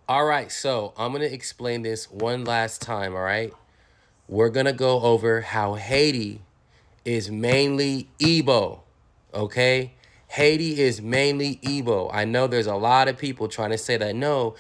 All right, so I'm going to explain this one last time, all right? We're going to go over how Haiti is mainly Igbo, okay? Haiti is mainly Igbo. I know there's a lot of people trying to say that, no,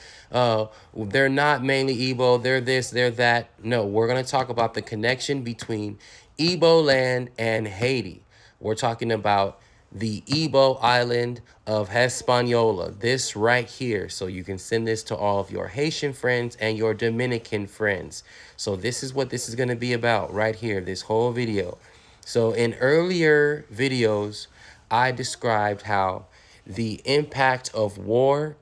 they're not mainly Igbo, they're this, they're that. No, we're going to talk about the connection between Igbo land and Haiti. We're talking about the Igbo island of Hispaniola, this right here. So you can send this to all of your Haitian friends and your Dominican friends. So this is what this is going to be about right here, this whole video. So in earlier videos, I described how the impact of war,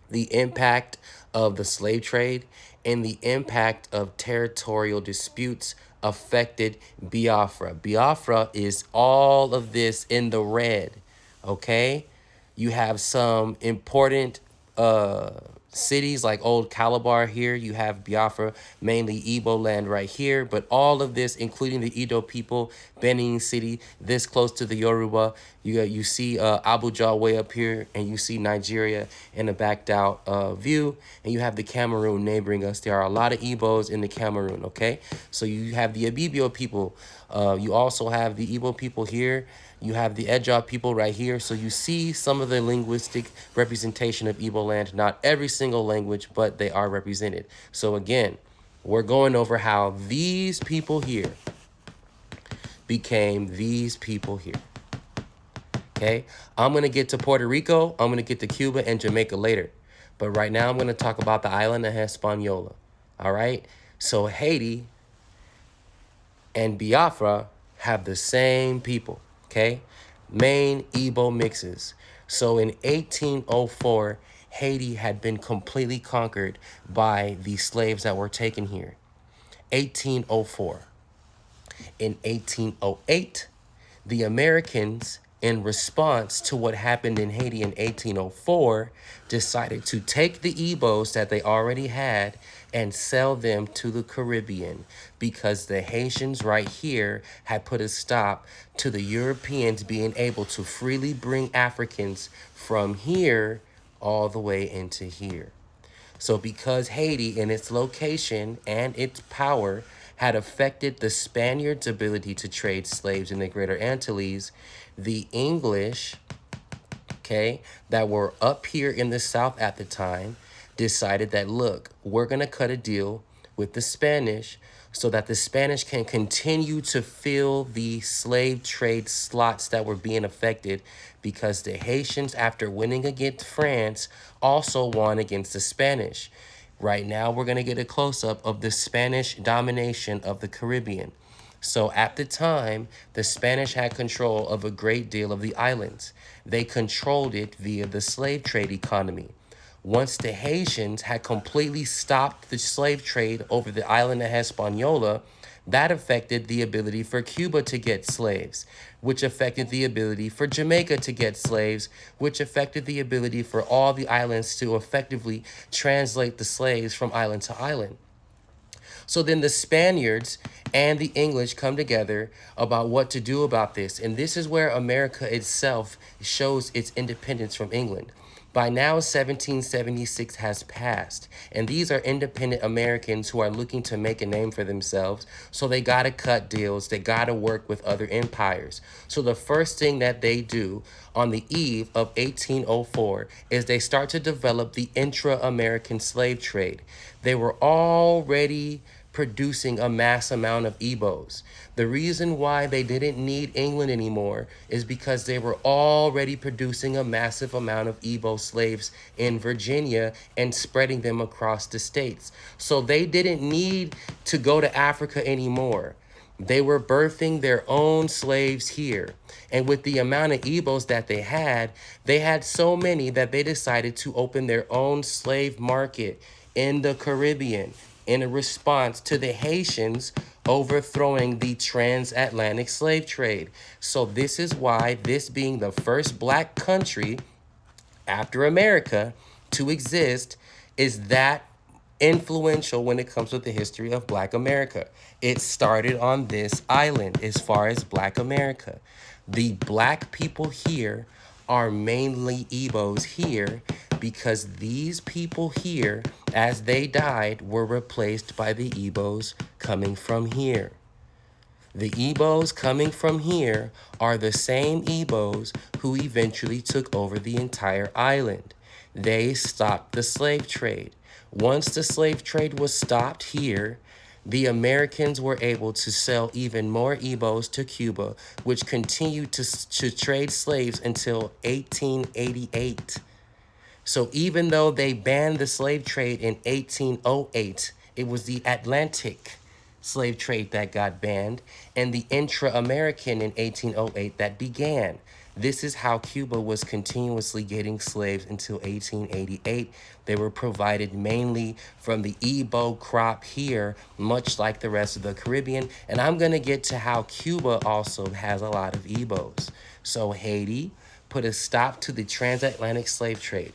the impact of the slave trade, and the impact of territorial disputes affected Biafra. Biafra is all of this in the red, okay? You have some important cities like Old Calabar here. You have Biafra, mainly Igbo land right here. But all of this, including the Edo people, Benin City, this close to the Yoruba. You see Abuja way up here, and you see Nigeria in a backed out view. And you have the Cameroon neighboring us. There are a lot of Igbos in the Cameroon, okay? So you have the IGBO people. You also have the Igbo people here. You have the Edjaw people right here. So you see some of the linguistic representation of Igbo land. Not every single language, but they are represented. So again, we're going over how these people here became these people here. Okay, I'm going to get to Puerto Rico. I'm going to get to Cuba and Jamaica later. But right now I'm going to talk about the island of Hispaniola. All right, so Haiti and Biafra have the same people, okay? Main Igbo mixes. So in 1804, Haiti had been completely conquered by the slaves that were taken here. 1804. In 1808, the Americans, in response to what happened in Haiti in 1804, decided to take the Igbos that they already had and sell them to the Caribbean because the Haitians right here had put a stop to the Europeans being able to freely bring Africans from here all the way into here. So because Haiti in its location and its power had affected the Spaniards' ability to trade slaves in the Greater Antilles, the English, okay, that were up here in the South at the time, decided that, look, we're going to cut a deal with the Spanish so that the Spanish can continue to fill the slave trade slots that were being affected because the Haitians, after winning against France, also won against the Spanish. Right now, we're going to get a close-up of the Spanish domination of the Caribbean. So at the time, the Spanish had control of a great deal of the islands. They controlled it via the slave trade economy. Once the Haitians had completely stopped the slave trade over the island of Hispaniola, that affected the ability for Cuba to get slaves, which affected the ability for Jamaica to get slaves, which affected the ability for all the islands to effectively translate the slaves from island to island. So then the Spaniards and the English come together about what to do about this. And this is where America itself shows its independence from England. By now, 1776 has passed, and these are independent Americans who are looking to make a name for themselves, so they gotta cut deals, they gotta work with other empires. So the first thing that they do on the eve of 1804 is they start to develop the intra-American slave trade. They were already producing a mass amount of Igbos. The reason why they didn't need England anymore is because they were already producing a massive amount of Igbo slaves in Virginia and spreading them across the states. So they didn't need to go to Africa anymore. They were birthing their own slaves here. And with the amount of Igbos that they had so many that they decided to open their own slave market in the Caribbean in a response to the Haitians overthrowing the transatlantic slave trade. So this is why, this being the first black country after America to exist, is that influential when it comes with the history of Black America. It started on this island as far as Black America. The black people here are mainly Igbos here because these people here, as they died, were replaced by the Igbos coming from here. The Igbos coming from here are the same Igbos who eventually took over the entire island. They stopped the slave trade. Once the slave trade was stopped here, the Americans were able to sell even more Igbos to Cuba, which continued to trade slaves until 1888. So even though they banned the slave trade in 1808, it was the Atlantic slave trade that got banned and the intra-American in 1808 that began. This is how Cuba was continuously getting slaves until 1888. They were provided mainly from the Igbo crop here, much like the rest of the Caribbean. And I'm going to get to how Cuba also has a lot of Igbos. So Haiti put a stop to the transatlantic slave trade.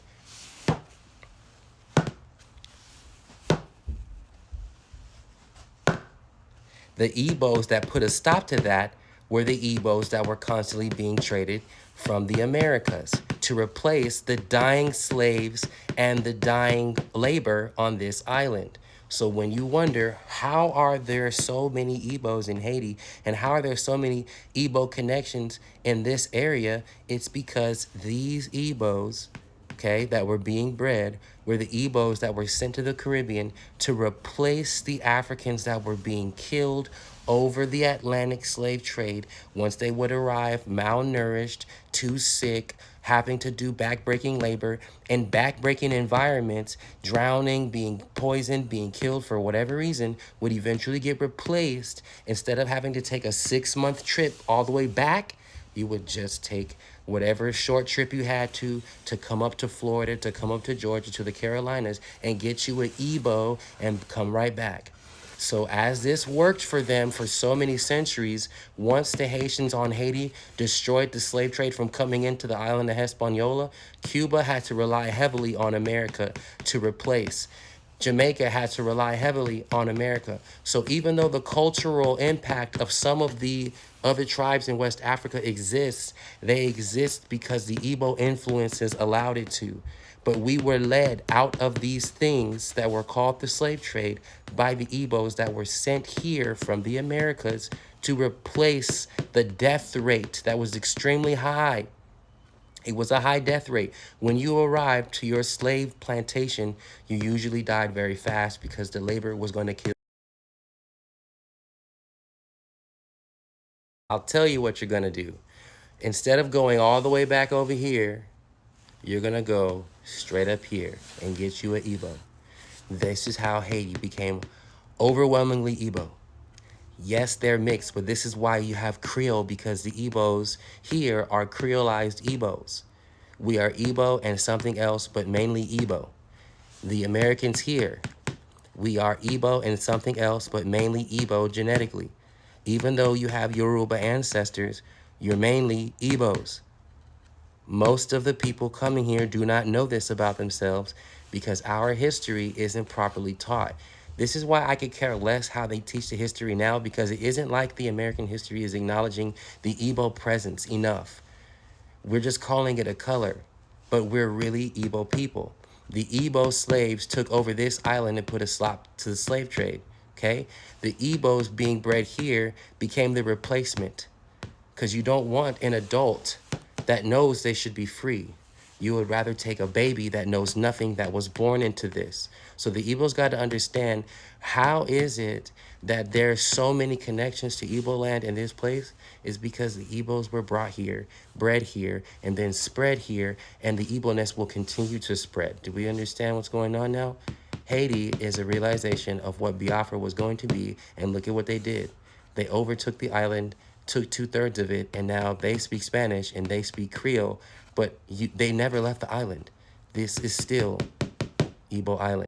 The Igbos that put a stop to that were the Igbos that were constantly being traded from the Americas to replace the dying slaves and the dying labor on this island. So when you wonder, how are there so many Igbos in Haiti and how are there so many Igbo connections in this area? It's because these Igbos, okay, that were being bred were the Igbos that were sent to the Caribbean to replace the Africans that were being killed over the Atlantic slave trade once they would arrive malnourished, too sick, having to do backbreaking labor in backbreaking environments, drowning, being poisoned, being killed for whatever reason, would eventually get replaced. Instead of having to take a 6-month trip all the way back, you would just take whatever short trip you had to come up to Florida, to come up to Georgia, to the Carolinas, and get you an Igbo and come right back. So as this worked for them for so many centuries, once the Haitians on Haiti destroyed the slave trade from coming into the island of Hispaniola, Cuba had to rely heavily on America to replace. Jamaica had to rely heavily on America. So even though the cultural impact of some of the other tribes in West Africa exists, they exist because the Igbo influences allowed it to. But we were led out of these things that were called the slave trade by the Igbos that were sent here from the Americas to replace the death rate that was extremely high. It was a high death rate. When you arrived to your slave plantation, you usually died very fast because the labor was going to kill. I'll tell you what you're going to do. Instead of going all the way back over here, you're going to go straight up here and get you an Igbo. This is how Haiti became overwhelmingly Igbo. Yes, they're mixed, but this is why you have Creole, because the Igbos here are Creolized Igbos. We are Igbo and something else, but mainly Igbo. The Americans here, we are Igbo and something else, but mainly Igbo genetically. Even though you have Yoruba ancestors, you're mainly Igbos. Most of the people coming here do not know this about themselves because our history isn't properly taught. This is why I could care less how they teach the history now, because it isn't like the American history is acknowledging the Igbo presence enough. We're just calling it a color, but we're really Igbo people. The Igbo slaves took over this island and put a stop to the slave trade, okay? The Igbos being bred here became the replacement, because you don't want an adult that knows they should be free. You would rather take a baby that knows nothing, that was born into this. So the Igbos got to understand, how is it that there's so many connections to Igbo land in this place? Is because the Igbos were brought here, bred here, and then spread here, and the Igboness will continue to spread. Do we understand what's going on now? Haiti is a realization of what Biafra was going to be, and look at what they did. They overtook the island, took 2/3 of it, and now they speak Spanish and they speak Creole, but they never left the island. This is still Igbo Island.